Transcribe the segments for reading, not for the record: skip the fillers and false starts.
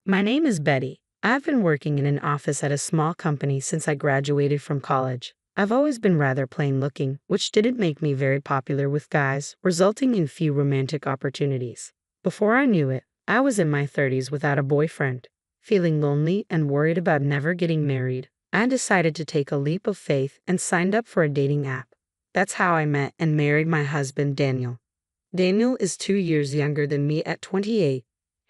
My name is Betty. I've been working in an office at a small company since I graduated from college. I've always been rather plain looking, which didn't make me very popular with guys, resulting in few romantic opportunities. Before I knew it, I was in my 30s without a boyfriend. Feeling lonely and worried about never getting married, I decided to take a leap of faith and signed up for a dating app. That's how I met and married my husband, Daniel. Daniel is 2 years younger than me at 28.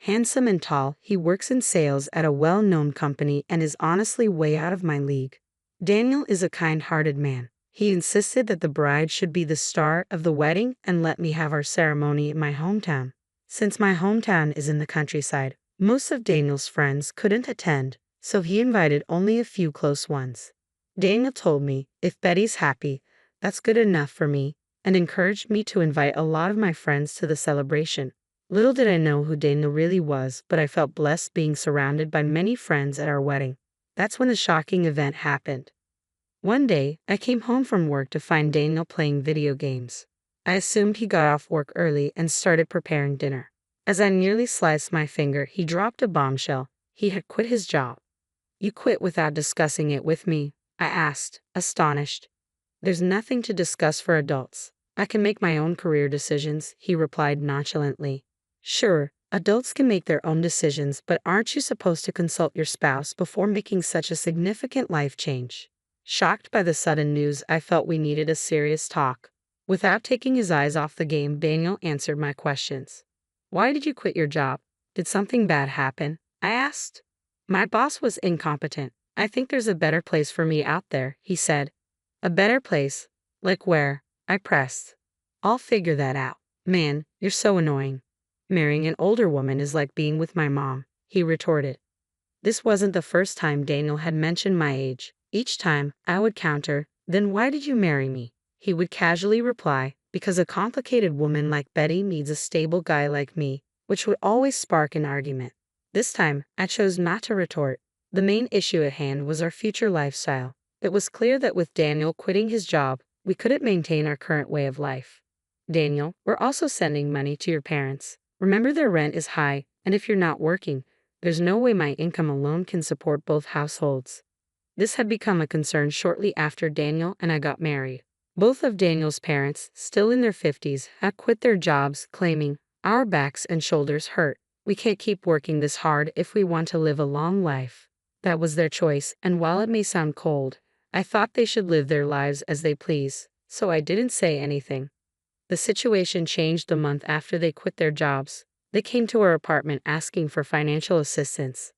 Handsome and tall, he works in sales at a well-known company and is honestly way out of my league. Daniel is a kind-hearted man. He insisted that the bride should be the star of the wedding and let me have our ceremony in my hometown. Since my hometown is in the countryside, most of Daniel's friends couldn't attend, so he invited only a few close ones. Daniel told me, if Betty's happy, that's good enough for me, and encouraged me to invite a lot of my friends to the celebration. Little did I know who Daniel really was, but I felt blessed being surrounded by many friends at our wedding. That's when the shocking event happened. One day, I came home from work to find Daniel playing video games. I assumed he got off work early and started preparing dinner. As I nearly sliced my finger, he dropped a bombshell. He had quit his job. "You quit without discussing it with me?" I asked, astonished. "There's nothing to discuss for adults. I can make my own career decisions," he replied nonchalantly. "Sure, adults can make their own decisions, but aren't you supposed to consult your spouse before making such a significant life change?" Shocked by the sudden news, I felt we needed a serious talk. Without taking his eyes off the game, Daniel answered my questions. "Why did you quit your job? Did something bad happen?" I asked. "My boss was incompetent. I think there's a better place for me out there," he said. "A better place? Like where?" I pressed. "I'll figure that out." "Man, you're so annoying. Marrying an older woman is like being with my mom," he retorted. This wasn't the first time Daniel had mentioned my age. Each time, I would counter, "Then why did you marry me?" He would casually reply, "Because a complicated woman like Betty needs a stable guy like me," which would always spark an argument. This time, I chose not to retort. The main issue at hand was our future lifestyle. It was clear that with Daniel quitting his job, we couldn't maintain our current way of life. "Daniel, we're also sending money to your parents. Remember, their rent is high, and if you're not working, there's no way my income alone can support both households." This had become a concern shortly after Daniel and I got married. Both of Daniel's parents, still in their 50s, had quit their jobs, claiming, "Our backs and shoulders hurt. We can't keep working this hard if we want to live a long life." That was their choice, and while it may sound cold, I thought they should live their lives as they please, so I didn't say anything. The situation changed the month after they quit their jobs. They came to our apartment asking for financial assistance.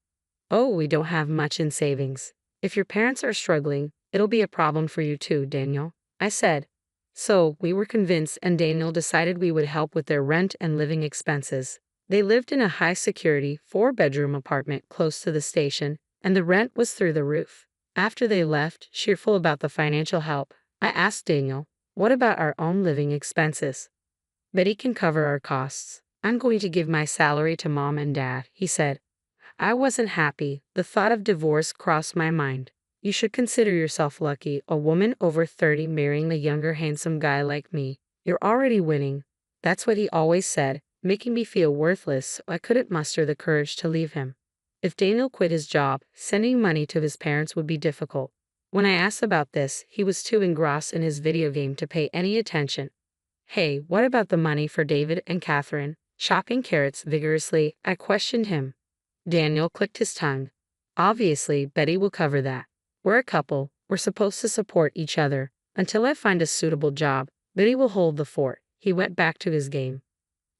"Oh, we don't have much in savings. If your parents are struggling, it'll be a problem for you too, Daniel," I said. So, we were convinced, and Daniel decided we would help with their rent and living expenses. They lived in a high-security, 4-bedroom apartment close to the station, and the rent was through the roof. After they left, cheerful about the financial help, I asked Daniel, "What about our own living expenses?" "Betty can cover our costs. I'm going to give my salary to Mom and Dad," he said. I wasn't happy. The thought of divorce crossed my mind. "You should consider yourself lucky, a woman over 30 marrying a younger handsome guy like me. You're already winning." That's what he always said, making me feel worthless, so I couldn't muster the courage to leave him. If Daniel quit his job, sending money to his parents would be difficult. When I asked about this, he was too engrossed in his video game to pay any attention. "Hey, what about the money for David and Catherine?" Chopping carrots vigorously, I questioned him. Daniel clicked his tongue. "Obviously, Betty will cover that. We're a couple. We're supposed to support each other. Until I find a suitable job, Betty will hold the fort." He went back to his game.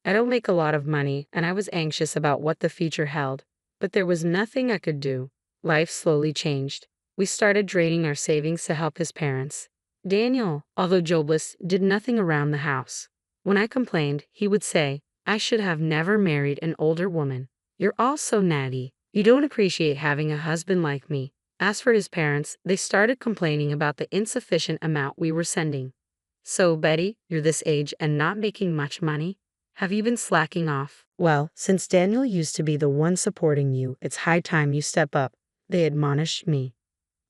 I don't make a lot of money, and I was anxious about what the future held. But there was nothing I could do. Life slowly changed. We started draining our savings to help his parents. Daniel, although jobless, did nothing around the house. When I complained, he would say, "I should have never married an older woman. You're all so natty. You don't appreciate having a husband like me." As for his parents, they started complaining about the insufficient amount we were sending. "So, Betty, you're this age and not making much money? Have you been slacking off?" "Well, since Daniel used to be the one supporting you, it's high time you step up," they admonished me.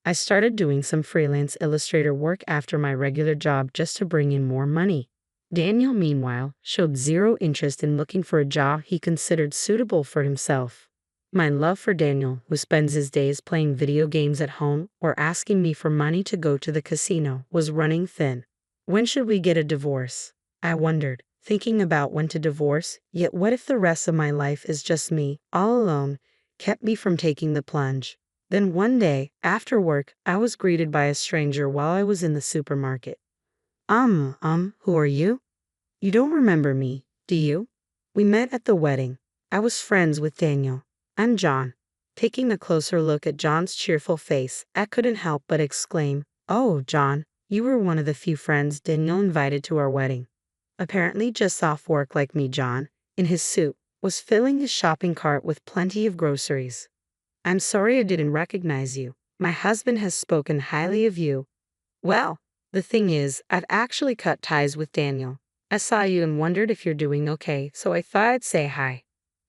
I started doing some freelance illustrator work after my regular job just to bring in more money. Daniel, meanwhile, showed zero interest in looking for a job he considered suitable for himself. My love for Daniel, who spends his days playing video games at home or asking me for money to go to the casino, was running thin. When should we get a divorce? I wondered, thinking about when to divorce, yet what if the rest of my life is just me, all alone, kept me from taking the plunge. Then one day, after work, I was greeted by a stranger while I was in the supermarket. Who are you? You don't remember me, do you? We met at the wedding. I was friends with Daniel. I'm John. Taking a closer look at John's cheerful face, I couldn't help but exclaim, "Oh, John, you were one of the few friends Daniel invited to our wedding." Apparently just off work like me, John, in his suit, was filling his shopping cart with plenty of groceries. "I'm sorry I didn't recognize you. My husband has spoken highly of you." "Well, the thing is, I've actually cut ties with Daniel. I saw you and wondered if you're doing okay, so I thought I'd say hi."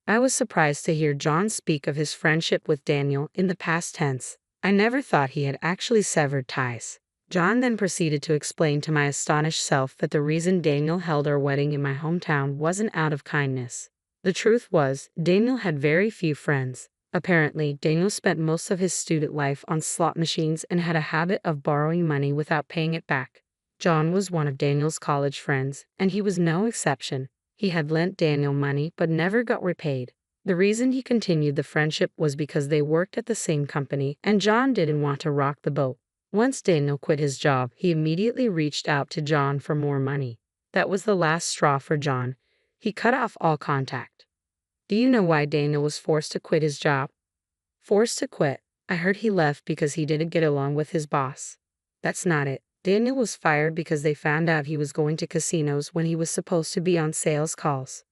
I was surprised to hear John speak of his friendship with Daniel in the past tense. I never thought he had actually severed ties. John then proceeded to explain to my astonished self that the reason Daniel held our wedding in my hometown wasn't out of kindness. The truth was, Daniel had very few friends. Apparently, Daniel spent most of his student life on slot machines and had a habit of borrowing money without paying it back. John was one of Daniel's college friends, and he was no exception. He had lent Daniel money but never got repaid. The reason he continued the friendship was because they worked at the same company and John didn't want to rock the boat. Once Daniel quit his job, he immediately reached out to John for more money. That was the last straw for John. He cut off all contact. Do you know why Daniel was forced to quit his job? Forced to quit. I heard he left because he didn't get along with his boss. That's not it. Daniel was fired because they found out he was going to casinos when he was supposed to be on sales calls.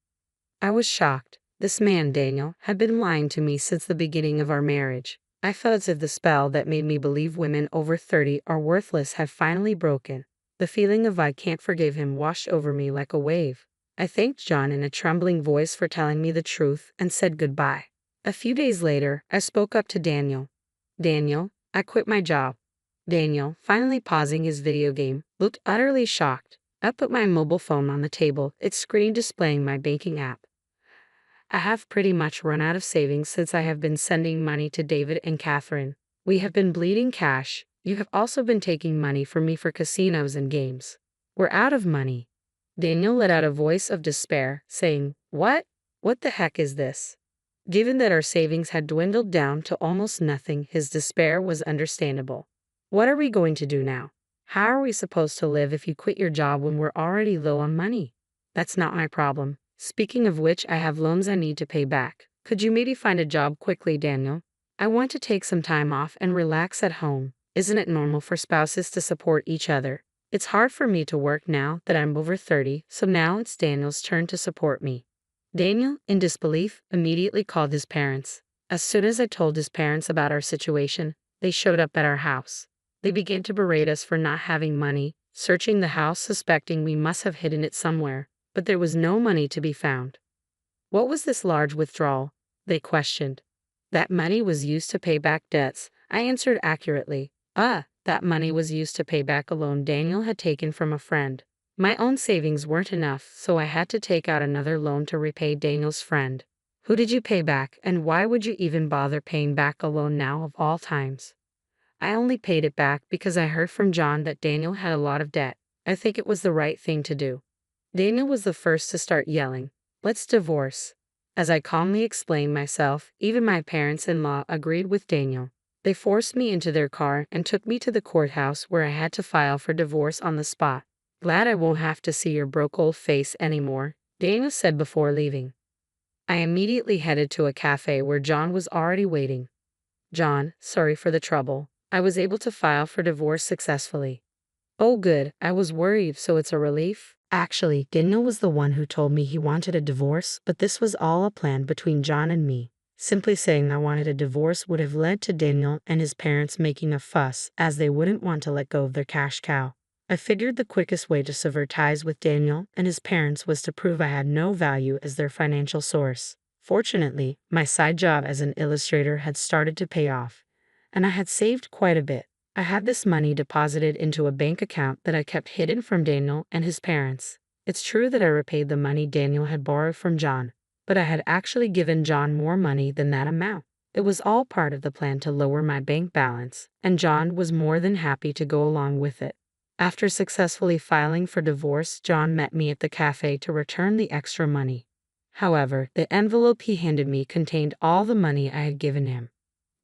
I was shocked. This man, Daniel, had been lying to me since the beginning of our marriage. I felt as if the spell that made me believe women over 30 are worthless had finally broken. The feeling of "I can't forgive him" washed over me like a wave. I thanked John in a trembling voice for telling me the truth and said goodbye. A few days later, I spoke up to Daniel. "Daniel, I quit my job." Daniel, finally pausing his video game, looked utterly shocked. I put my mobile phone on the table, its screen displaying my banking app. "I have pretty much run out of savings since I have been sending money to David and Catherine. We have been bleeding cash. You have also been taking money from me for casinos and games. We're out of money." Daniel let out a voice of despair, saying, "What? What the heck is this?" Given that our savings had dwindled down to almost nothing, his despair was understandable. "What are we going to do now? How are we supposed to live if you quit your job when we're already low on money?" "That's not my problem. Speaking of which, I have loans I need to pay back. Could you maybe find a job quickly, Daniel? I want to take some time off and relax at home. Isn't it normal for spouses to support each other? It's hard for me to work now that I'm over 30, so now it's Daniel's turn to support me." Daniel, in disbelief, immediately called his parents. As soon as I told his parents about our situation, they showed up at our house. They began to berate us for not having money, searching the house suspecting we must have hidden it somewhere, but there was no money to be found. "What was this large withdrawal?" they questioned. "That money was used to pay back debts," I answered accurately. That money was used to pay back a loan Daniel had taken from a friend. My own savings weren't enough, so I had to take out another loan to repay Daniel's friend. "Who did you pay back, and why would you even bother paying back a loan now of all times?" "I only paid it back because I heard from John that Daniel had a lot of debt. I think it was the right thing to do." Daniel was the first to start yelling, "Let's divorce." As I calmly explained myself, even my parents-in-law agreed with Daniel. They forced me into their car and took me to the courthouse where I had to file for divorce on the spot. "Glad I won't have to see your broke old face anymore," Daniel said before leaving. I immediately headed to a cafe where John was already waiting. "John, sorry for the trouble. I was able to file for divorce successfully." "Oh good, I was worried, so it's a relief?" Actually, Daniel was the one who told me he wanted a divorce, but this was all a plan between John and me. Simply saying I wanted a divorce would have led to Daniel and his parents making a fuss, as they wouldn't want to let go of their cash cow. I figured the quickest way to sever ties with Daniel and his parents was to prove I had no value as their financial source. Fortunately, my side job as an illustrator had started to pay off, and I had saved quite a bit. I had this money deposited into a bank account that I kept hidden from Daniel and his parents. It's true that I repaid the money Daniel had borrowed from John, but I had actually given John more money than that amount. It was all part of the plan to lower my bank balance, and John was more than happy to go along with it. After successfully filing for divorce, John met me at the cafe to return the extra money. However, the envelope he handed me contained all the money I had given him.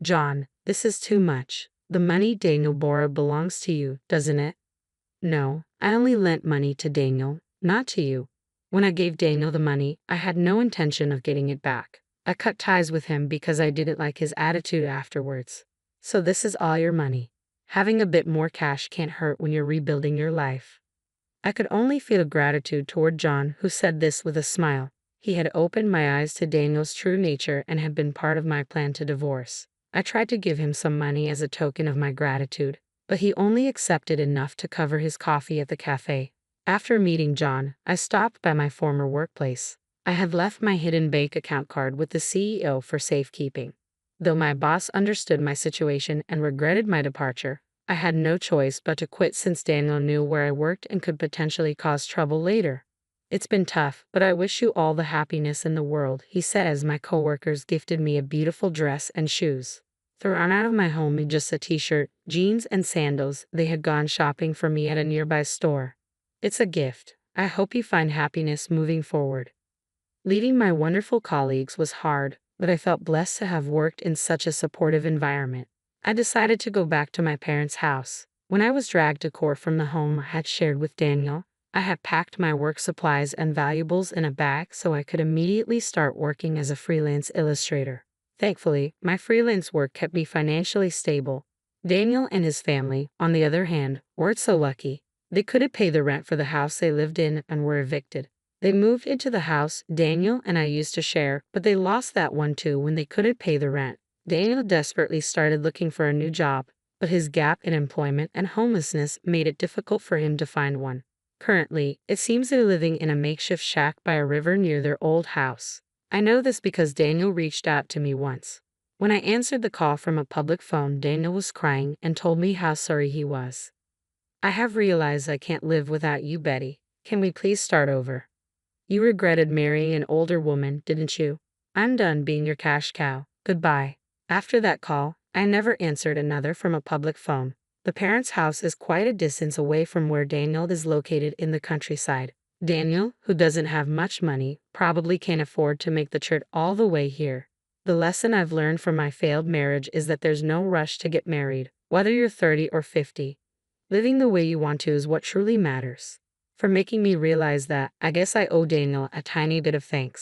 "John, this is too much. The money Daniel borrowed belongs to you, doesn't it?" "No, I only lent money to Daniel, not to you. When I gave Daniel the money, I had no intention of getting it back. I cut ties with him because I didn't like his attitude afterwards. So this is all your money. Having a bit more cash can't hurt when you're rebuilding your life." I could only feel gratitude toward John, who said this with a smile. He had opened my eyes to Daniel's true nature and had been part of my plan to divorce. I tried to give him some money as a token of my gratitude, but he only accepted enough to cover his coffee at the cafe. After meeting John, I stopped by my former workplace. I had left my hidden bank account card with the CEO for safekeeping. Though my boss understood my situation and regretted my departure, I had no choice but to quit since Daniel knew where I worked and could potentially cause trouble later. "It's been tough, but I wish you all the happiness in the world," he said as my coworkers gifted me a beautiful dress and shoes. Thrown out of my home in just a t-shirt, jeans, and sandals, they had gone shopping for me at a nearby store. "It's a gift. I hope you find happiness moving forward." Leaving my wonderful colleagues was hard, but I felt blessed to have worked in such a supportive environment. I decided to go back to my parents' house. When I was dragged to court from the home I had shared with Daniel, I had packed my work supplies and valuables in a bag so I could immediately start working as a freelance illustrator. Thankfully, my freelance work kept me financially stable. Daniel and his family, on the other hand, weren't so lucky. They couldn't pay the rent for the house they lived in and were evicted. They moved into the house Daniel and I used to share, but they lost that one too when they couldn't pay the rent. Daniel desperately started looking for a new job, but his gap in employment and homelessness made it difficult for him to find one. Currently, it seems they're living in a makeshift shack by a river near their old house. I know this because Daniel reached out to me once. When I answered the call from a public phone, Daniel was crying and told me how sorry he was. "I have realized I can't live without you, Betty. Can we please start over? You regretted marrying an older woman, didn't you? I'm done being your cash cow. Goodbye." After that call, I never answered another from a public phone. The parents' house is quite a distance away from where Daniel is located in the countryside. Daniel, who doesn't have much money, probably can't afford to make the trip all the way here. The lesson I've learned from my failed marriage is that there's no rush to get married, whether you're 30 or 50. Living the way you want to is what truly matters. For making me realize that, I guess I owe Daniel a tiny bit of thanks.